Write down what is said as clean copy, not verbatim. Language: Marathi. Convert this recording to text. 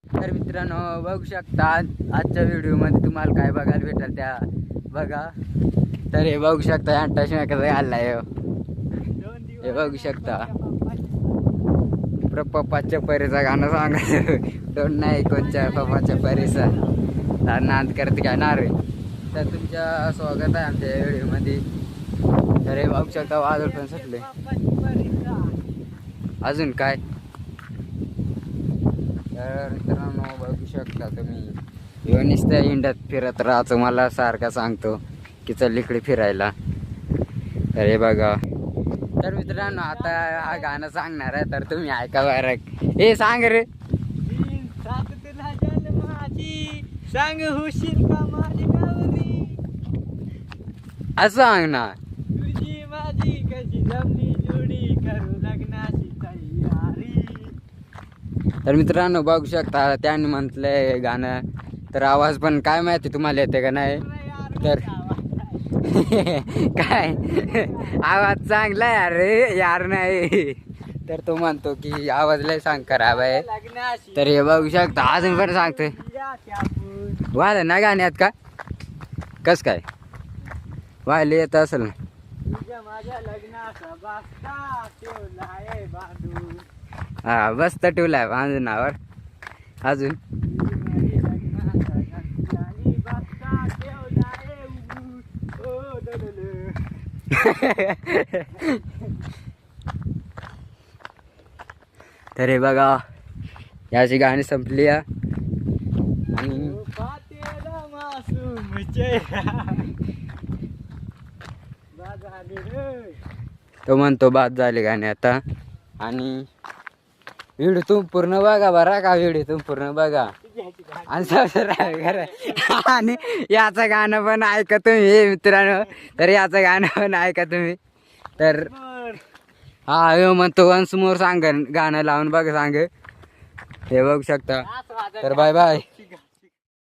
तर मित्रांनो बघू शकता आजच्या व्हिडिओमध्ये तुम्हाला काय बघायला भेटेल त्या बघा. तर हे बघू शकता अंटाशा कसं घाललाय हे बघू शकता. पप्पाच्या परीचा गाणं सांगायचं दोन नाही कोणच्या पप्पाच्या परीचा नाद करते काय नारे. तर तुमच्या स्वागत आहे आमच्या व्हिडिओमध्ये. तर हे बघू शकता वादळ पण सुटले. अजून काय तर मित्रांनो बघू शकता तुम्ही ह्यो नुसत्या इंड्यात फिरत राहायचं मला सारखा सांगतो की चल इकडे फिरायला. तर हे बघा. तर मित्रांनो आता हा गाणं सांगणार आहे तर तुम्ही ऐका बरं. हे सांग रे. सांग होशील का माझी नवरी असं सांग ना. तुझी माझी कशी जमली जोडी करू लग्नाची तयारी. तर मित्रांनो बघू शकता त्याने म्हटलंय गाणं. तर आवाज पण काय माहिती तुम्हाला येते का नाही. तर काय आवाज चांगला आहे अरे यार नाही. तर तो म्हणतो की आवाज लय सांग खराब आहे. तर हे बघू शकता अजून पण सांगतोय वाला ना गाण्यात का कस काय व्हायला येत असेल ना. माझ्या लग्नाचा बास्ता ठेवलाय बांधून. हा बसता ठेवलाय बांधूनावर. अजून तर हे बघा याची गाणी संपली आणि तो म्हणतो बाद झाले गाणे आता. आणि व्हिडिओ तुम्ही पूर्ण बघा बरा का. व्हिडिओ तुम्ही पूर्ण बघा आणि सबस्क्राईब करा. आणि याचं गाणं पण ऐका तुम्ही मित्रांनो. तर याचं गाणं पण ऐका तुम्ही. तर हा हे म्हणतो वन्स मोर सांग गाणं लावून बघा सांग. हे बघू शकता. तर बाय बाय.